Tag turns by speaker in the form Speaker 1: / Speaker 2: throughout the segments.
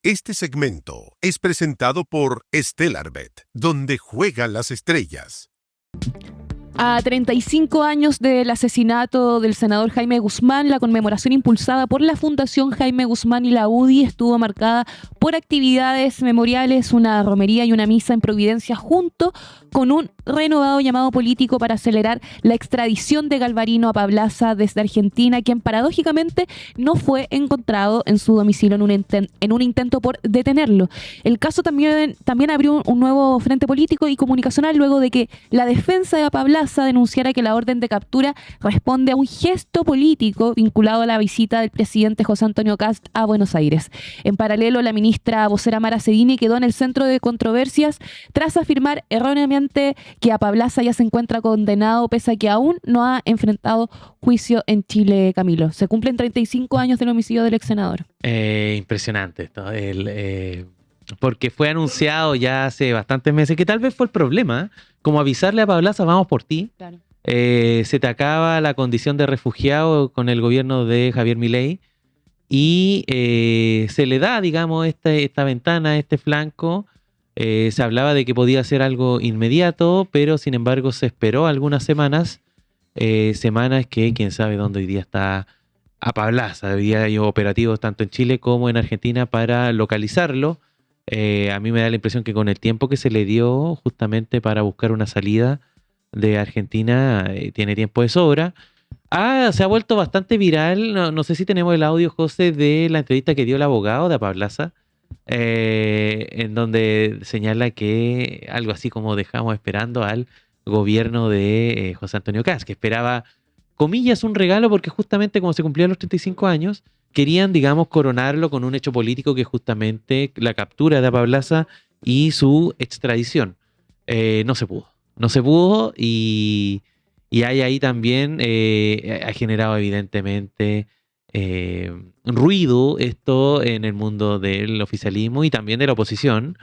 Speaker 1: Este segmento es presentado por Stellarbet, donde juegan las estrellas.
Speaker 2: A 35 años del asesinato del senador Jaime Guzmán, la conmemoración impulsada por la Fundación Jaime Guzmán y la UDI estuvo marcada por actividades memoriales, una romería y una misa en Providencia, junto con un renovado llamado político para acelerar la extradición de Galvarino a Pablaza desde Argentina, quien paradójicamente no fue encontrado en su domicilio en un intento por detenerlo. El caso también abrió un nuevo frente político y comunicacional luego de que la defensa de Pablaza denunciara que la orden de captura responde a un gesto político vinculado a la visita del presidente José Antonio Kast a Buenos Aires. En paralelo, la ministra vocera Mara Cedini quedó en el centro de controversias tras afirmar erróneamente que a Pablaza ya se encuentra condenado pese a que aún no ha enfrentado juicio en Chile, Camilo. Se cumplen 35 años del homicidio del ex senador.
Speaker 3: Impresionante esto. Porque fue anunciado ya hace bastantes meses, que tal vez fue el problema, como avisarle a Pablaza, vamos por ti.
Speaker 2: Claro.
Speaker 3: Se te acaba la condición de refugiado con el gobierno de Javier Milei y se le da, digamos, esta ventana, este flanco. Se hablaba de que podía ser algo inmediato, pero sin embargo se esperó algunas semanas que quién sabe dónde hoy día está a Pablaza. Hoy día hay operativos tanto en Chile como en Argentina para localizarlo. A mí me da la impresión que con el tiempo que se le dio justamente para buscar una salida de Argentina, tiene tiempo de sobra. Se ha vuelto bastante viral, no sé si tenemos el audio, José, de la entrevista que dio el abogado de Pablaza, en donde señala que algo así como dejamos esperando al gobierno de José Antonio Kast, que esperaba, comillas, un regalo porque justamente como se cumplían los 35 años, querían, digamos, coronarlo con un hecho político que es justamente la captura de Pablaza y su extradición. No se pudo y hay ahí también, ha generado evidentemente ruido esto en el mundo del oficialismo y también de la oposición.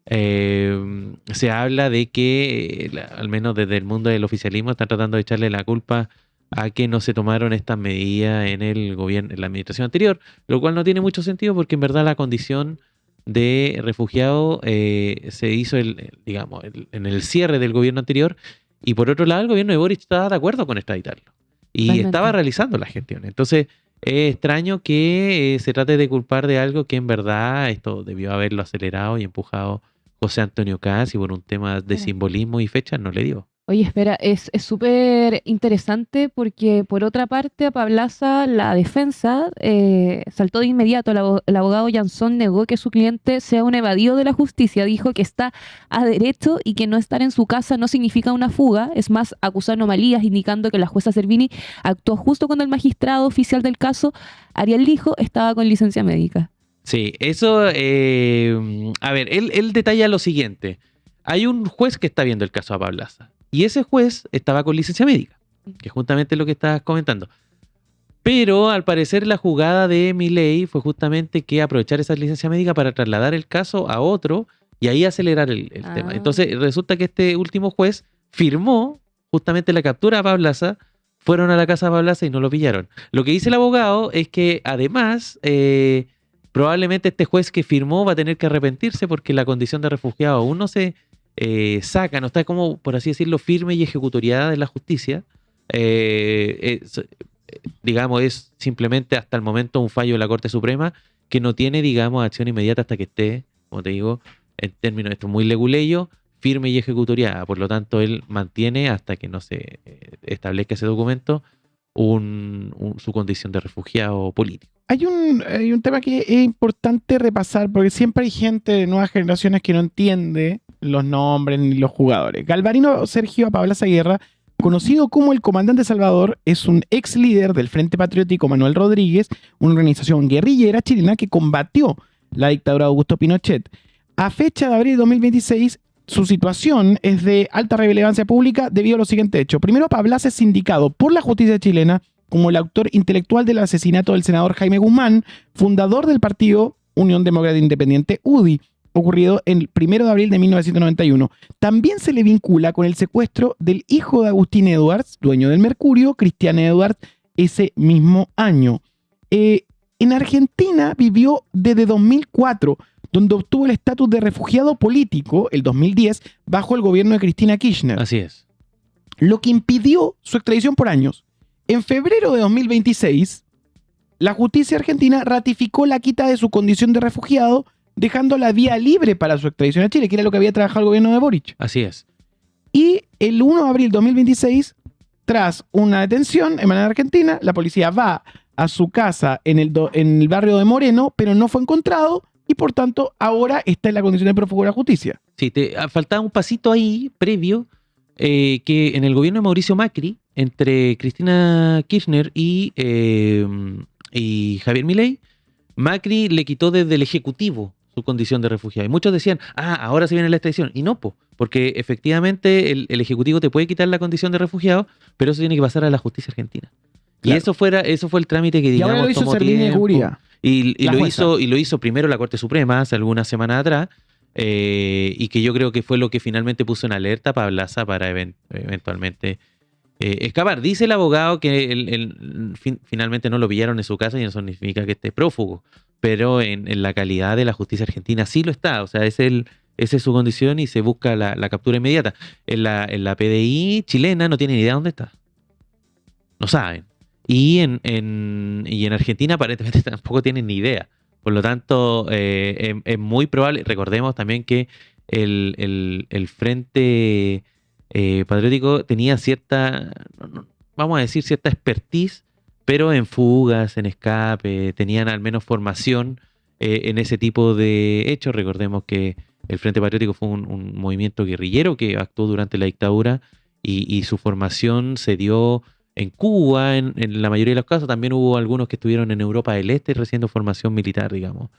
Speaker 3: Se habla de que, al menos desde el mundo del oficialismo, están tratando de echarle la culpa a que no se tomaron estas medidas en el gobierno, en la administración anterior, lo cual no tiene mucho sentido porque en verdad la condición de refugiado se hizo en el cierre del gobierno anterior, y por otro lado el gobierno de Boric estaba de acuerdo con extraditarlo y
Speaker 2: Totalmente.
Speaker 3: estaba realizando la gestión. Entonces es extraño que se trate de culpar de algo que en verdad esto debió haberlo acelerado y empujado José Antonio Kast, y por un tema de simbolismo y fechas no le dio.
Speaker 2: Oye, espera, es súper interesante porque por otra parte a Pablaza la defensa saltó de inmediato. El abogado Jansson negó que su cliente sea un evadido de la justicia. Dijo que está a derecho y que no estar en su casa no significa una fuga. Es más, acusó anomalías, indicando que la jueza Servini actuó justo cuando el magistrado oficial del caso, Ariel Lijo, estaba con licencia médica.
Speaker 3: Sí, eso, a ver, él detalla lo siguiente. Hay un juez que está viendo el caso a Pablaza y ese juez estaba con licencia médica, que es justamente lo que estabas comentando. Pero al parecer la jugada de Milei fue justamente que aprovechar esa licencia médica para trasladar el caso a otro y ahí acelerar el tema. Entonces resulta que este último juez firmó justamente la captura a Pablaza, fueron a la casa de Pablaza y no lo pillaron. Lo que dice el abogado es que además probablemente este juez que firmó va a tener que arrepentirse porque la condición de refugiado aún no se saca, no está como, por así decirlo, firme y ejecutoriada de la justicia. Digamos, es simplemente hasta el momento un fallo de la Corte Suprema que no tiene, digamos, acción inmediata hasta que esté, como te digo, en términos, esto muy leguleyo, firme y ejecutoriada. Por lo tanto, él mantiene hasta que no se establezca ese documento su condición de refugiado político.
Speaker 4: Hay un tema que es importante repasar porque siempre hay gente de nuevas generaciones que no entiende los nombres ni los jugadores. Galvarino Sergio Pablaza Guerra, conocido como el Comandante Salvador, es un ex líder del Frente Patriótico Manuel Rodríguez, una organización guerrillera chilena que combatió la dictadura de Augusto Pinochet. A fecha de abril de 2026, su situación es de alta relevancia pública debido a lo siguiente hecho. Primero, Pablaza es indicado por la justicia chilena como el autor intelectual del asesinato del senador Jaime Guzmán, fundador del partido Unión Demócrata Independiente, UDI, ocurrido el 1 de abril de 1991. También se le vincula con el secuestro del hijo de Agustín Edwards, dueño del Mercurio, Cristian Edwards, ese mismo año. en Argentina vivió desde 2004, donde obtuvo el estatus de refugiado político, el 2010, bajo el gobierno de Cristina Kirchner,
Speaker 3: Así es.
Speaker 4: lo que impidió su extradición por años. En febrero de 2026, la justicia argentina ratificó la quita de su condición de refugiado, dejando la vía libre para su extradición a Chile, que era lo que había trabajado el gobierno de Boric.
Speaker 3: Así es.
Speaker 4: Y el 1 de abril de 2026, tras una detención en manera argentina, la policía va a su casa en el barrio de Moreno, pero no fue encontrado y por tanto ahora está en la condición de prófugo de la justicia.
Speaker 3: Sí, faltaba un pasito ahí previo, que en el gobierno de Mauricio Macri, entre Cristina Kirchner y Javier Milei, Macri le quitó desde el Ejecutivo su condición de refugiado. Y muchos decían, ahora se viene la extradición. Y no, porque efectivamente el Ejecutivo te puede quitar la condición de refugiado, pero eso tiene que pasar a la justicia argentina. Claro. Y eso fue el trámite que, digamos,
Speaker 4: y ahora lo hizo
Speaker 3: tomó
Speaker 4: Serlini de Curía.
Speaker 3: Y lo hizo primero la Corte Suprema hace algunas semanas atrás, y que yo creo que fue lo que finalmente puso en alerta a Pablaza para eventualmente escapar. Dice el abogado que finalmente no lo pillaron en su casa y eso significa que esté prófugo, pero en la calidad de la justicia argentina sí lo está. O sea, esa es su condición y se busca la captura inmediata. En la PDI chilena no tienen idea dónde está. No saben. Y en Argentina aparentemente tampoco tienen ni idea. Por lo tanto, es muy probable. Recordemos también que el Frente Patriótico tenía cierta, vamos a decir, cierta expertise, pero en fugas, en escape, tenían al menos formación en ese tipo de hechos. Recordemos que el Frente Patriótico fue un movimiento guerrillero que actuó durante la dictadura y su formación se dio en Cuba, en la mayoría de los casos. También hubo algunos que estuvieron en Europa del Este recibiendo formación militar, digamos,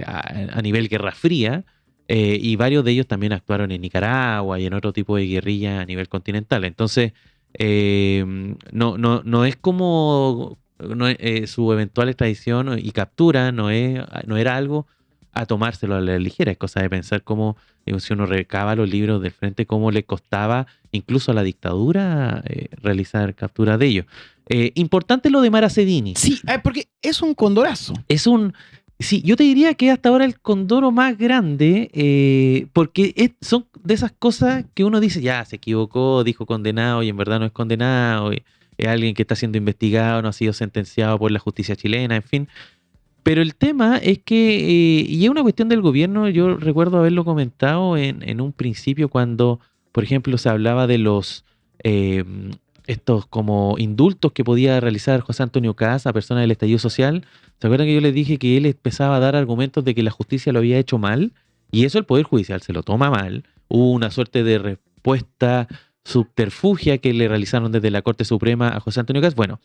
Speaker 3: a nivel Guerra Fría, y varios de ellos también actuaron en Nicaragua y en otro tipo de guerrilla a nivel continental. Entonces, no es como su eventual extradición y captura, no era algo a tomárselo a la ligera. Es cosa de pensar cómo, si uno recaba los libros del Frente, cómo le costaba incluso a la dictadura realizar capturas de ellos. Importante lo de Mara Sedini.
Speaker 4: Sí, porque es un condorazo.
Speaker 3: Sí, yo te diría que hasta ahora el condoro más grande, porque son de esas cosas que uno dice, ya, se equivocó, dijo condenado y en verdad no es condenado, es alguien que está siendo investigado, no ha sido sentenciado por la justicia chilena, en fin. Pero el tema es que, y es una cuestión del gobierno, yo recuerdo haberlo comentado en un principio cuando, por ejemplo, se hablaba de los estos como indultos que podía realizar José Antonio Caz a personas del estallido social. ¿Se acuerdan que yo les dije que él empezaba a dar argumentos de que la justicia lo había hecho mal? Y eso el Poder Judicial se lo toma mal. Hubo una suerte de respuesta subterfugia que le realizaron desde la Corte Suprema a José Antonio Caz. Bueno,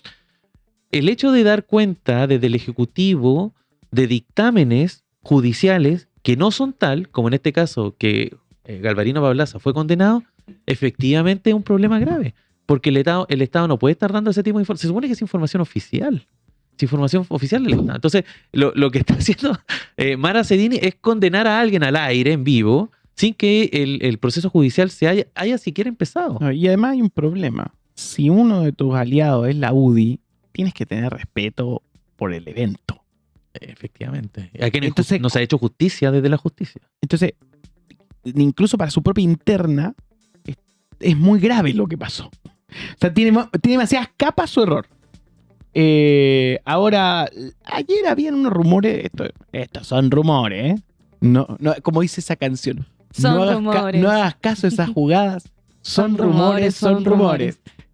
Speaker 3: el hecho de dar cuenta desde el Ejecutivo de dictámenes judiciales que no son tal, como en este caso que Galvarino Pablaza fue condenado, efectivamente es un problema grave, porque el Estado no puede estar dando ese tipo de información. Se supone que es información oficial. Es información oficial del Estado. Entonces, lo que está haciendo Mara Sedini es condenar a alguien al aire, en vivo, sin que el proceso judicial haya siquiera empezado.
Speaker 4: No, y además hay un problema. Si uno de tus aliados es la UDI, tienes que tener respeto por el evento.
Speaker 3: Efectivamente. Aquí
Speaker 4: Entonces,
Speaker 3: no se ha hecho justicia desde la justicia.
Speaker 4: Entonces, incluso para su propia interna, es muy grave lo que pasó. O sea, tiene demasiadas capas su error. Ahora, ayer habían unos rumores, estos son rumores, ¿eh? No, como dice esa canción.
Speaker 2: Son rumores.
Speaker 4: No hagas caso a esas jugadas. Son rumores.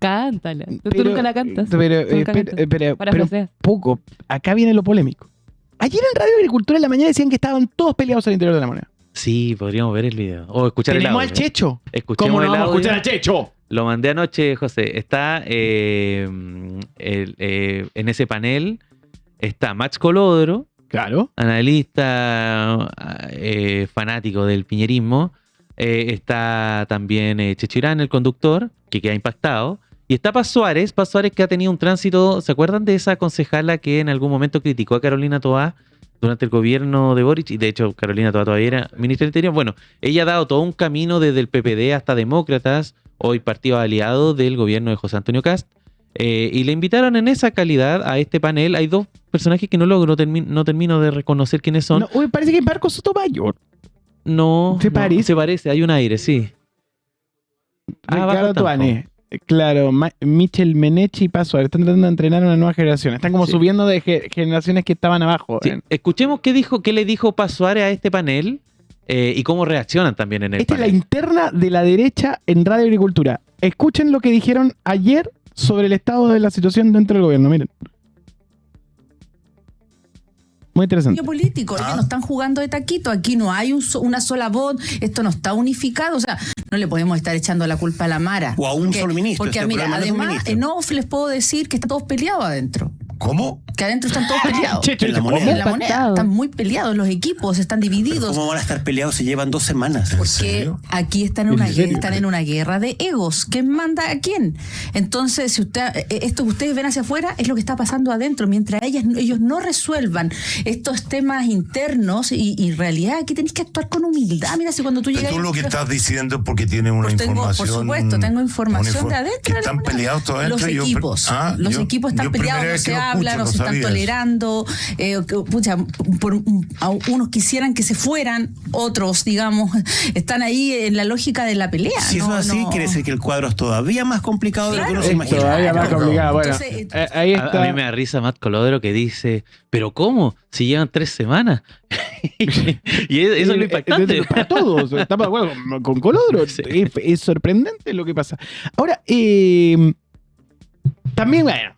Speaker 2: Cántala. Tú nunca la cantas.
Speaker 4: Pero
Speaker 2: Parafraseas.
Speaker 4: poco. Acá viene lo polémico. Ayer en Radio Agricultura en la mañana decían que estaban todos peleados al interior de la moneda.
Speaker 3: Sí, podríamos ver el video. O escuchar el audio.
Speaker 4: Tenemos al Checho.
Speaker 3: Escuchemos
Speaker 4: ¿Cómo no
Speaker 3: el
Speaker 4: vamos a
Speaker 3: audio.
Speaker 4: escuchar al Checho?
Speaker 3: Lo mandé anoche, José. Está en ese panel. Está Max Colodro,
Speaker 4: Claro.
Speaker 3: analista fanático del piñerismo. Está también Checho Irán, el conductor, que queda impactado. Y está Paz Suárez que ha tenido un tránsito. ¿Se acuerdan de esa concejala que en algún momento criticó a Carolina Toá durante el gobierno de Boric? Y de hecho Carolina Toá todavía era ministra del Interior. Bueno, ella ha dado todo un camino desde el PPD hasta Demócratas, hoy partido aliado del gobierno de José Antonio Caz. Y le invitaron en esa calidad a este panel. Hay dos personajes que no termino de reconocer quiénes son.
Speaker 4: No, oye, parece que es Marco Sotomayor.
Speaker 3: No.
Speaker 4: ¿Se parece?
Speaker 3: Se parece, hay un aire, sí.
Speaker 4: Ricardo
Speaker 3: Baja
Speaker 4: Tuane. Claro, Michel Menechi y Paso. Están tratando de entrenar a una nueva generación. Están como
Speaker 3: Sí.
Speaker 4: subiendo de generaciones que estaban abajo.
Speaker 3: Sí, escuchemos qué le dijo Pasuare a este panel y cómo reaccionan también en el
Speaker 4: Esta es la
Speaker 3: panel.
Speaker 4: interna de la derecha en Radio Agricultura. Escuchen lo que dijeron ayer sobre el estado de la situación dentro del gobierno. Miren. Muy interesante.
Speaker 5: Político, ellos no están jugando de taquito, aquí no hay una sola voz, esto no está unificado, o sea, no le podemos estar echando la culpa a la Mara.
Speaker 6: O a un solo ministro.
Speaker 5: Porque
Speaker 6: este
Speaker 5: mira,
Speaker 6: problema no es un
Speaker 5: además,
Speaker 6: ministro.
Speaker 5: no les puedo decir que están todos peleados adentro.
Speaker 6: ¿Cómo?
Speaker 5: Que adentro están todos peleados.
Speaker 4: Che,
Speaker 6: En la moneda.
Speaker 5: En la moneda,
Speaker 2: Pactado.
Speaker 5: están muy peleados, los equipos están divididos.
Speaker 6: ¿Cómo van a estar peleados si llevan 2 semanas? ¿En
Speaker 5: Porque
Speaker 6: serio?
Speaker 5: aquí están en
Speaker 4: ¿En
Speaker 5: una
Speaker 4: serio?
Speaker 5: están en una guerra de egos. ¿Quién manda a quién? Entonces, si esto que ustedes ven hacia afuera es lo que está pasando adentro. Mientras ellos no resuelvan estos temas internos y en realidad aquí tenés que actuar con humildad. Mira, si cuando tú
Speaker 7: Pero
Speaker 5: llegas...
Speaker 7: tú lo que estás diciendo es porque tienes una
Speaker 5: Pues tengo,
Speaker 7: información.
Speaker 5: por supuesto, tengo información de
Speaker 7: que
Speaker 5: adentro. de la
Speaker 7: están
Speaker 5: moneda.
Speaker 7: peleados todos adentro.
Speaker 5: Los equipos. Los equipos están peleados, no se hablan, no se están tolerando. Unos quisieran que se fueran, otros, digamos, están ahí en la lógica de la pelea.
Speaker 6: Si eso es así, quiere decir que el cuadro es todavía más complicado de lo que uno se
Speaker 5: Claro,
Speaker 6: imagina.
Speaker 4: Todavía más
Speaker 5: Claro.
Speaker 4: complicado. Bueno,
Speaker 5: Entonces,
Speaker 4: ahí
Speaker 3: A
Speaker 4: está.
Speaker 3: mí me da risa Matt Colodro que dice, ¿pero cómo? Si llevan 3 semanas. Y eso es lo impactante.
Speaker 4: Para todos, estamos de acuerdo con Colodro.
Speaker 3: Sí.
Speaker 4: Es sorprendente lo que pasa. Ahora, también, bueno,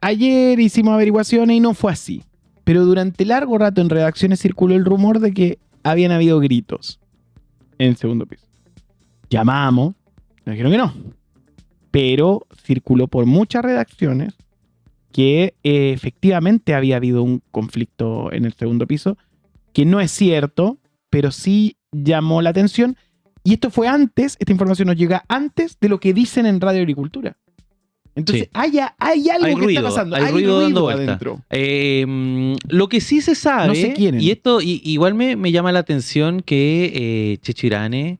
Speaker 4: ayer hicimos averiguaciones y no fue así. Pero durante largo rato en redacciones circuló el rumor de que habían habido gritos en el segundo piso. Llamamos, nos dijeron que no. Pero circuló por muchas redacciones que efectivamente había habido un conflicto en el segundo piso, que no es cierto, pero sí llamó la atención. Y esto fue antes, esta información nos llega antes de lo que dicen en Radio Agricultura. Entonces,
Speaker 3: Sí.
Speaker 4: hay algo
Speaker 3: Hay
Speaker 4: que
Speaker 3: ruido,
Speaker 4: está pasando.
Speaker 3: hay ruido dando vuelta.
Speaker 4: adentro.
Speaker 3: Lo que sí se sabe,
Speaker 4: No se quieren.
Speaker 3: y esto igual me llama la atención que Checho Irane,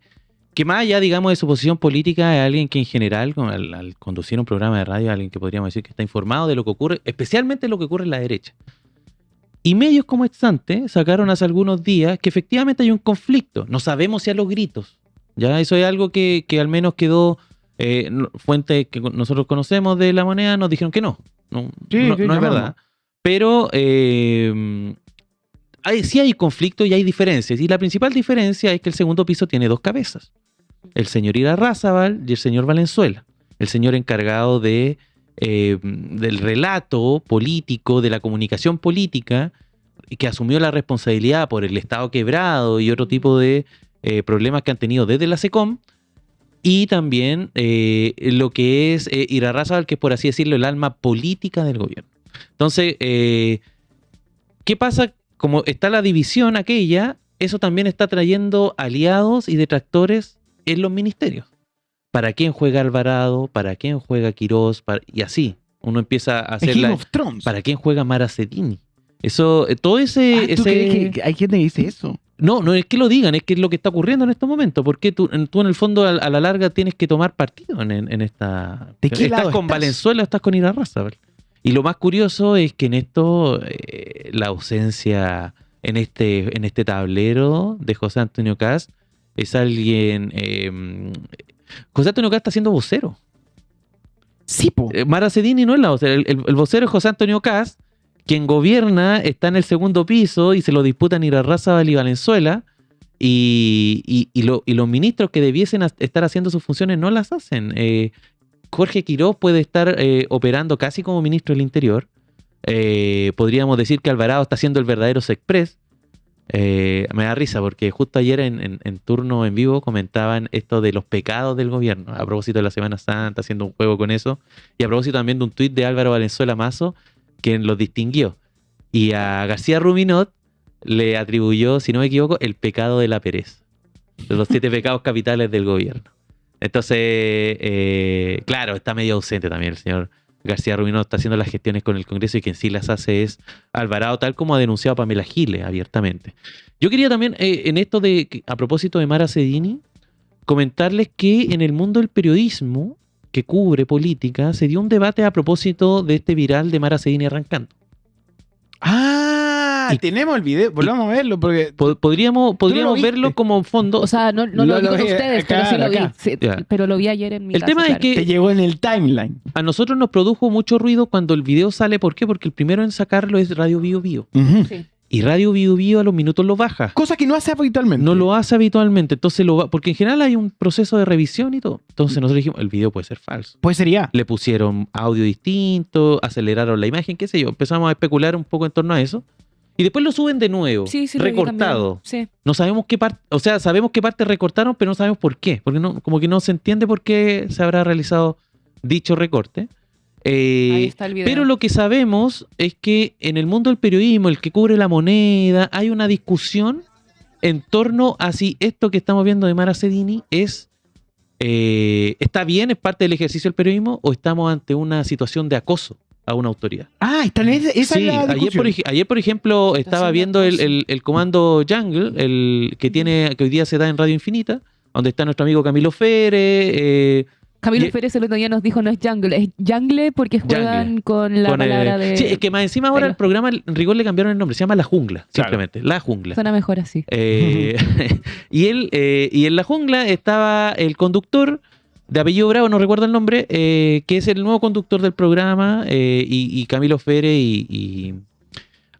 Speaker 3: que más allá, digamos, de su posición política, es alguien que en general, al conducir un programa de radio, alguien que podríamos decir que está informado de lo que ocurre, especialmente lo que ocurre en la derecha. Y medios como Estante sacaron hace algunos días que efectivamente hay un conflicto. No sabemos si a los gritos. Ya eso es algo que al menos quedó... fuentes que nosotros conocemos de La Moneda nos dijeron que no. No,
Speaker 4: Sí,
Speaker 3: no
Speaker 4: sí,
Speaker 3: es
Speaker 4: llamamos.
Speaker 3: verdad. Pero sí hay conflicto y hay diferencias. Y la principal diferencia es que el segundo piso tiene 2 cabezas. El señor Irarrázaval y el señor Valenzuela. El señor encargado del relato político, de la comunicación política, que asumió la responsabilidad por el Estado quebrado y otro tipo de problemas que han tenido desde la SECOM. Y también lo que es Irarrázaval, que es, por así decirlo, el alma política del gobierno. Entonces, ¿qué pasa? Como está la división aquella, eso también está trayendo aliados y detractores en los ministerios. ¿Para quién juega Alvarado? ¿Para quién juega Quirós? Y así, uno empieza a
Speaker 4: Es
Speaker 3: hacer
Speaker 4: Game of Thrones.
Speaker 3: ¿para quién juega Mara Cedini? Eso, todo ese...
Speaker 4: ¿Tú crees que hay gente que dice eso?
Speaker 3: No es que lo digan, es que es lo que está ocurriendo en estos momentos. Porque tú en el fondo, a la larga, tienes que tomar partido en esta...
Speaker 4: ¿De qué lado
Speaker 3: ¿Estás con
Speaker 4: estás?
Speaker 3: Valenzuela o estás con Irarrázaval? Y lo más curioso es que en esto, la ausencia en este tablero de José Antonio Kast es alguien... José Antonio Kast está siendo vocero.
Speaker 4: Sí, po.
Speaker 3: Mara Cedini no es la vocera. El vocero es José Antonio Kast, quien gobierna, está en el segundo piso y se lo disputan Irarrázaval y Valenzuela. Y los ministros que debiesen estar haciendo sus funciones no las hacen. Jorge Quirós puede estar operando casi como ministro del Interior. Podríamos decir que Alvarado está haciendo el verdadero Sexpress. Me da risa porque justo ayer en turno en vivo comentaban esto de los pecados del gobierno, a propósito de la Semana Santa, haciendo un juego con eso, y a propósito también de un tuit de Álvaro Valenzuela Mazo, quien los distinguió. Y a García Ruminot le atribuyó, si no me equivoco, el pecado de la pereza, de los 7 pecados capitales del gobierno. Entonces, claro, está medio ausente también el señor García Ruminot, está haciendo las gestiones con el Congreso y quien sí las hace es Alvarado, tal como ha denunciado Pamela Giles abiertamente. Yo quería también, en esto a propósito de Mara Cedini, comentarles que en el mundo del periodismo que cubre política, se dio un debate a propósito de este viral de Mara Cedini arrancando.
Speaker 4: Ah,
Speaker 3: Y-
Speaker 4: tenemos el video, volvamos a verlo porque
Speaker 3: Podríamos
Speaker 4: viste?
Speaker 3: verlo como fondo.
Speaker 2: O sea, no lo vi con
Speaker 4: vi
Speaker 2: ustedes, pero sí
Speaker 4: acá,
Speaker 2: lo vi.
Speaker 4: acá.
Speaker 2: Sí,
Speaker 3: Ya.
Speaker 2: pero lo vi ayer en mi
Speaker 3: El
Speaker 2: casa,
Speaker 3: tema es
Speaker 2: claro.
Speaker 3: que
Speaker 4: te llegó en el timeline.
Speaker 3: a nosotros nos produjo mucho ruido cuando el video sale. ¿Por qué? Porque el primero en sacarlo es Radio Bio Bio.
Speaker 4: Ujú.
Speaker 2: Sí.
Speaker 3: Y Radio Bio Bio a los minutos lo baja.
Speaker 4: Cosa que no hace habitualmente.
Speaker 3: No lo hace habitualmente. Entonces porque en general hay un proceso de revisión y todo. Entonces nosotros dijimos, el video puede ser falso.
Speaker 4: Pues sería.
Speaker 3: Le pusieron audio distinto, aceleraron la imagen, qué sé yo. Empezamos a especular un poco en torno a eso. Y después lo suben de nuevo,
Speaker 2: Sí, lo vi
Speaker 3: recortado.
Speaker 2: también. Sí.
Speaker 3: No sabemos qué parte, o sea, sabemos qué parte recortaron, pero no sabemos por qué. Porque no, como que no se entiende por qué se habrá realizado dicho recorte.
Speaker 2: Ahí está el video.
Speaker 3: Pero lo que sabemos es que en el mundo del periodismo, el que cubre La Moneda, hay una discusión en torno a si esto que estamos viendo de Mara Cedini está bien, es parte del ejercicio del periodismo, o estamos ante una situación de acoso a una autoridad.
Speaker 4: Ah, esa
Speaker 3: Sí,
Speaker 4: es la discusión.
Speaker 3: ayer, por ejemplo, estaba
Speaker 2: haciendo
Speaker 3: viendo
Speaker 2: acoso.
Speaker 3: el comando Jungle, el que hoy día se da en Radio Infinita, donde está nuestro amigo Camilo Fere,
Speaker 2: Camilo
Speaker 3: y-
Speaker 2: Pérez el otro día nos dijo no es jungle, es jungle porque juegan
Speaker 3: Jungle.
Speaker 2: con la
Speaker 3: con,
Speaker 2: palabra de...
Speaker 3: Sí, es que más encima ahora
Speaker 2: de-
Speaker 3: el programa en rigor le cambiaron el nombre, se llama La Jungla,
Speaker 4: Claro.
Speaker 3: simplemente, La Jungla.
Speaker 2: Suena mejor así.
Speaker 3: Y en La Jungla estaba el conductor de apellido Bravo, no recuerdo el nombre, que es el nuevo conductor del programa, y Camilo Fere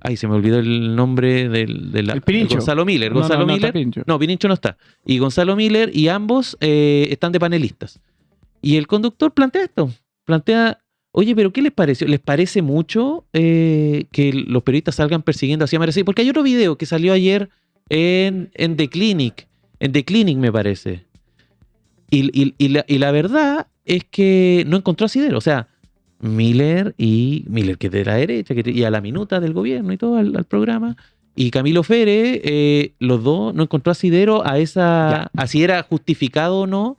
Speaker 3: ay, se me olvidó el nombre
Speaker 4: El Pirincho.
Speaker 3: Gonzalo Miller.
Speaker 4: No,
Speaker 3: Gonzalo
Speaker 4: no, no está
Speaker 3: Miller.
Speaker 4: Pirincho.
Speaker 3: No, Pirincho no está. Y Gonzalo Miller y ambos están de panelistas. Y el conductor plantea esto. Plantea, oye, pero ¿qué les pareció? ¿Les parece mucho que los periodistas salgan persiguiendo así a Mara Cedini? Porque hay otro video que salió ayer en The Clinic. En The Clinic, me parece. Y la verdad es que no encontró asidero. O sea, Miller que es de la derecha, y a la minuta del gobierno y todo, al programa, y Camilo Fere, los dos no encontró asidero a si era justificado o no,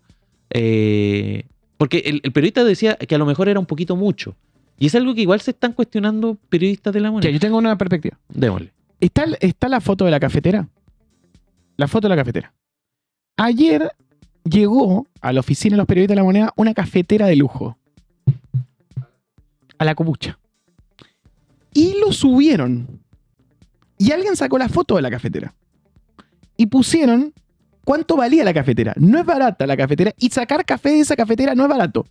Speaker 3: porque el periodista decía que a lo mejor era un poquito mucho, y es algo que igual se están cuestionando periodistas de La
Speaker 4: Ya,
Speaker 3: Moneda.
Speaker 4: yo tengo una perspectiva.
Speaker 3: Démosle.
Speaker 4: ¿Está la foto de la cafetera? La foto de la cafetera. Ayer llegó a la oficina de los periodistas de La Moneda una cafetera de lujo. A la copucha. Y lo subieron. Y alguien sacó la foto de la cafetera. Y pusieron cuánto valía la cafetera. No es barata la cafetera. Y sacar café de esa cafetera no es barato.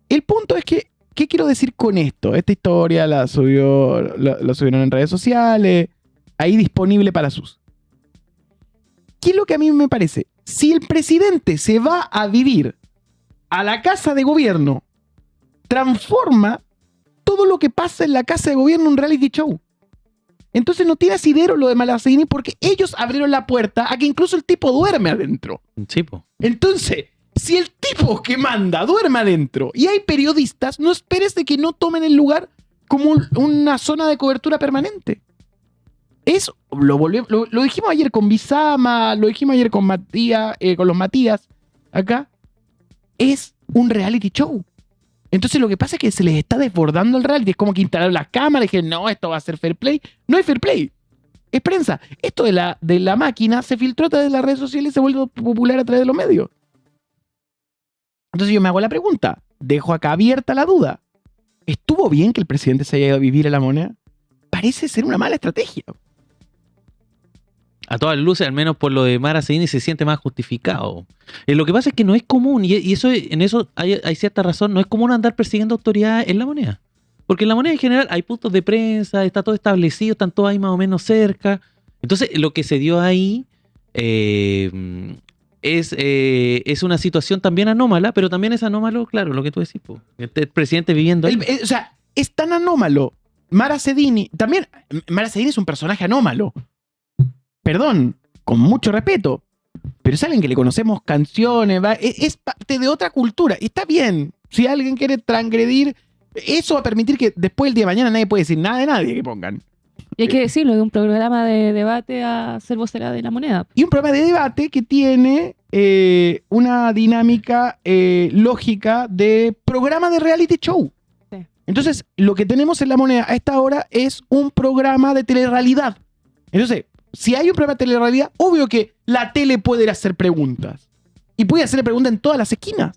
Speaker 4: El punto es que, ¿qué quiero decir con esto? Esta historia la subieron en redes sociales. Ahí disponible para sus. ¿Qué es lo que a mí me parece? Si el presidente se va a vivir a la casa de gobierno, transforma todo lo que pasa en la casa de gobierno en un reality show. Entonces no tiene asidero lo de Mara Cedini porque ellos abrieron la puerta a que incluso el tipo duerme adentro.
Speaker 3: Sí, po.
Speaker 4: Entonces, si el tipo que manda duerme adentro y hay periodistas, no esperes de que no tomen el lugar como una zona de cobertura permanente. Lo dijimos ayer con Bizama, lo dijimos ayer con Matías, con los Matías, acá. Es un reality show. Entonces lo que pasa es que se les está desbordando el reality. Es como que instalaron las cámaras y dijeron, no, esto va a ser fair play. No hay fair play. Es prensa. Esto de la máquina se filtró a través de las redes sociales y se vuelve popular a través de los medios. Entonces yo me hago la pregunta. Dejo acá abierta la duda. ¿Estuvo bien que el presidente se haya ido a vivir a La Moneda? Parece ser una mala estrategia.
Speaker 3: A todas luces, al menos por lo de Mara Cedini, se siente más justificado. Lo que pasa es que no es común, y eso en eso hay cierta razón, no es común andar persiguiendo autoridades en La Moneda. Porque en La Moneda en general hay puntos de prensa, está todo establecido, están todos ahí más o menos cerca. Entonces lo que se dio ahí es una situación también anómala, pero también es anómalo, claro, lo que tú decís, po. El presidente viviendo ahí.
Speaker 4: O sea, es tan anómalo. Mara Cedini es un personaje anómalo. Perdón, con mucho respeto. Pero es alguien que le conocemos canciones, es parte de otra cultura. Y está bien. Si alguien quiere transgredir, eso va a permitir que después del día de mañana nadie puede decir nada de nadie que pongan.
Speaker 2: Y hay que decirlo, de un programa de debate a ser vocera de La Moneda.
Speaker 4: Y un programa de debate que tiene una dinámica lógica de programa de reality show.
Speaker 2: Sí.
Speaker 4: Entonces, lo que tenemos en La Moneda a esta hora es un programa de telerrealidad. Entonces, si hay un programa de telerrealidad, obvio que la tele puede hacer preguntas. Y puede hacer preguntas en todas las esquinas.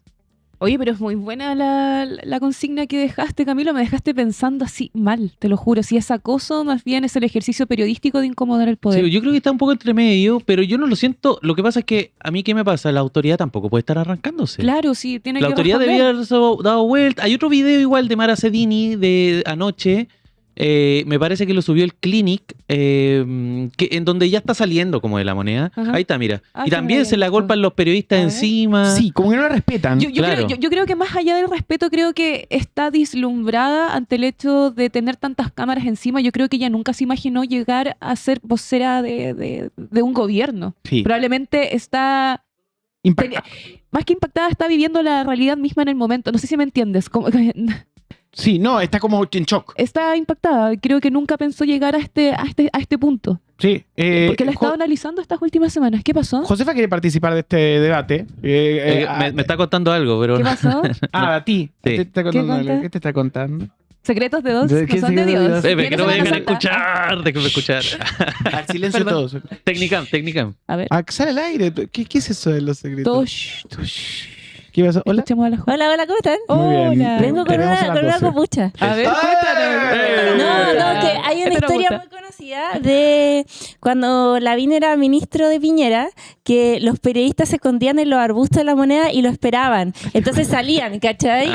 Speaker 2: Oye, pero es muy buena la consigna que dejaste, Camilo. Me dejaste pensando así mal, te lo juro. Si es acoso, más bien es el ejercicio periodístico de incomodar el poder.
Speaker 3: Sí, yo creo que está un poco entre medio, pero yo no lo siento. Lo que pasa es que a mí, ¿qué me pasa? La autoridad tampoco puede estar arrancándose.
Speaker 2: Claro, sí, tiene
Speaker 3: La
Speaker 2: que
Speaker 3: autoridad
Speaker 2: responder.
Speaker 3: debía haberse dado vuelta. Hay otro video igual de Mara Sedini de anoche. Me parece que lo subió el Clinic, en donde ya está saliendo como de La Moneda.
Speaker 2: Ajá.
Speaker 3: Ahí está, mira.
Speaker 2: Ah,
Speaker 3: Y
Speaker 2: que
Speaker 3: también
Speaker 2: no
Speaker 3: se la
Speaker 2: había visto.
Speaker 3: golpan los periodistas
Speaker 2: A ver.
Speaker 3: encima.
Speaker 4: Sí, como que no la respetan.
Speaker 2: Yo
Speaker 3: Claro.
Speaker 2: creo, yo creo que más allá del respeto, creo que está deslumbrada ante el hecho de tener tantas cámaras encima. Yo creo que ella nunca se imaginó llegar a ser vocera de un gobierno.
Speaker 4: Sí.
Speaker 2: Probablemente está,
Speaker 4: Impacta.
Speaker 2: más que impactada, está viviendo la realidad misma en el momento. No sé si me entiendes.
Speaker 4: Sí, no, está como en shock.
Speaker 2: Está impactada. Creo que nunca pensó llegar a este punto.
Speaker 4: Sí.
Speaker 2: Porque la he estado analizando estas últimas semanas. ¿Qué pasó?
Speaker 4: Josefa quiere participar de este debate.
Speaker 3: Me está contando algo, pero
Speaker 2: ¿Qué pasó?
Speaker 4: A ti.
Speaker 3: Sí.
Speaker 4: ¿Te está contando
Speaker 2: cuenta?
Speaker 4: algo? ¿Qué te está contando?
Speaker 2: Secretos de dos
Speaker 4: ¿De
Speaker 2: no
Speaker 4: qué
Speaker 2: son de
Speaker 4: secretos de
Speaker 2: Dios.
Speaker 4: dos?
Speaker 3: que
Speaker 2: ¿Quiénes
Speaker 3: no
Speaker 2: son
Speaker 3: me
Speaker 2: los
Speaker 3: dejan
Speaker 2: santas?
Speaker 3: escuchar, déjame escuchar.
Speaker 4: Al silencio
Speaker 2: Perdón.
Speaker 4: todos.
Speaker 3: Technicam.
Speaker 2: A ver.
Speaker 4: Sale al aire. ¿Qué es eso de los secretos?
Speaker 2: Todos.
Speaker 4: ¿Qué pasó? Hola.
Speaker 2: Escuchemos a la Juana.
Speaker 8: Hola, ¿cómo están?
Speaker 4: Muy bien.
Speaker 2: Hola.
Speaker 8: Vengo con
Speaker 4: Tenemos a
Speaker 8: una,
Speaker 4: las
Speaker 8: con una
Speaker 4: 12.
Speaker 8: copucha.
Speaker 2: A ver, cuéntanos.
Speaker 8: No, que hay una
Speaker 2: Esto nos
Speaker 8: historia
Speaker 2: gusta.
Speaker 8: muy conocida de cuando Lavín era ministro de Piñera, que los periodistas se escondían en los arbustos de La Moneda y lo esperaban. Entonces salían, ¿cachai?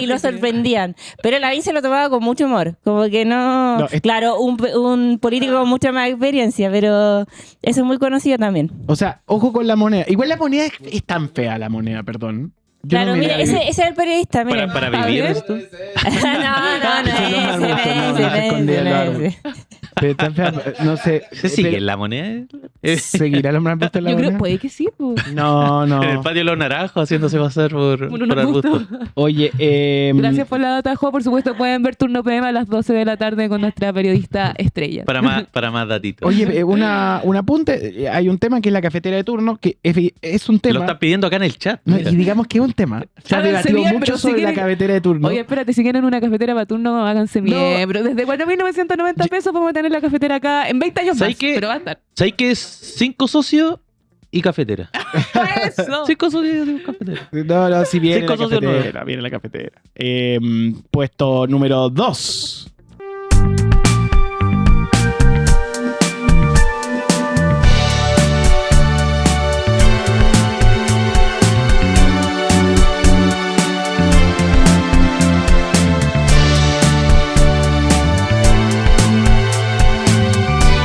Speaker 8: Y lo sorprendían. Pero Lavín se lo tomaba con mucho humor. Como que no...
Speaker 4: No,
Speaker 8: Claro, un político con mucha más experiencia, pero eso es muy conocido también.
Speaker 4: O sea, ojo con La Moneda. Igual La Moneda es tan fea, La Moneda, perdón. Yo
Speaker 8: Claro,
Speaker 4: no me
Speaker 8: mire,
Speaker 4: la vi.
Speaker 8: ese es el periodista, mire.
Speaker 3: Para
Speaker 2: A
Speaker 3: vivir
Speaker 2: ver.
Speaker 3: esto.
Speaker 8: No es ese.
Speaker 4: Pero está fea, no sé.
Speaker 3: ¿Se sigue en La Moneda?
Speaker 4: ¿Seguirá los arbustos de La
Speaker 2: Yo creo,
Speaker 4: Moneda?
Speaker 2: puede que sí, pues.
Speaker 4: No, no.
Speaker 3: En el patio de los naranjos haciéndose pasar por
Speaker 2: un
Speaker 3: arbusto.
Speaker 2: arbusto.
Speaker 4: Oye,
Speaker 2: Gracias por la data, Jo. Por supuesto, pueden ver Turno PM a las 12 de la tarde con nuestra periodista estrella.
Speaker 3: Para más datitos.
Speaker 4: Oye, un apunte. Hay un tema que es la cafetera de turno, que es un
Speaker 3: Lo
Speaker 4: tema.
Speaker 3: están pidiendo acá en el chat.
Speaker 4: No,
Speaker 3: mira.
Speaker 4: y digamos que es un tema. Se ha
Speaker 2: Háganse
Speaker 4: debatido
Speaker 2: miembros,
Speaker 4: mucho
Speaker 2: si
Speaker 4: sobre la
Speaker 2: quieren.
Speaker 4: cafetera de turno.
Speaker 2: Oye, espérate, si quieren una cafetera para turno, háganse miembros. Desde 4.990 pesos podemos tener la cafetera acá en 20 años más.
Speaker 3: ¿Sabes qué?
Speaker 2: Pero va a estar.
Speaker 3: ¿Sabes qué es 5 socios y cafetera?
Speaker 2: Eso.
Speaker 3: 5 socios y cafetera.
Speaker 4: No, si viene la
Speaker 3: Cinco socios
Speaker 4: cafetera, viene la cafetera. Puesto número 2.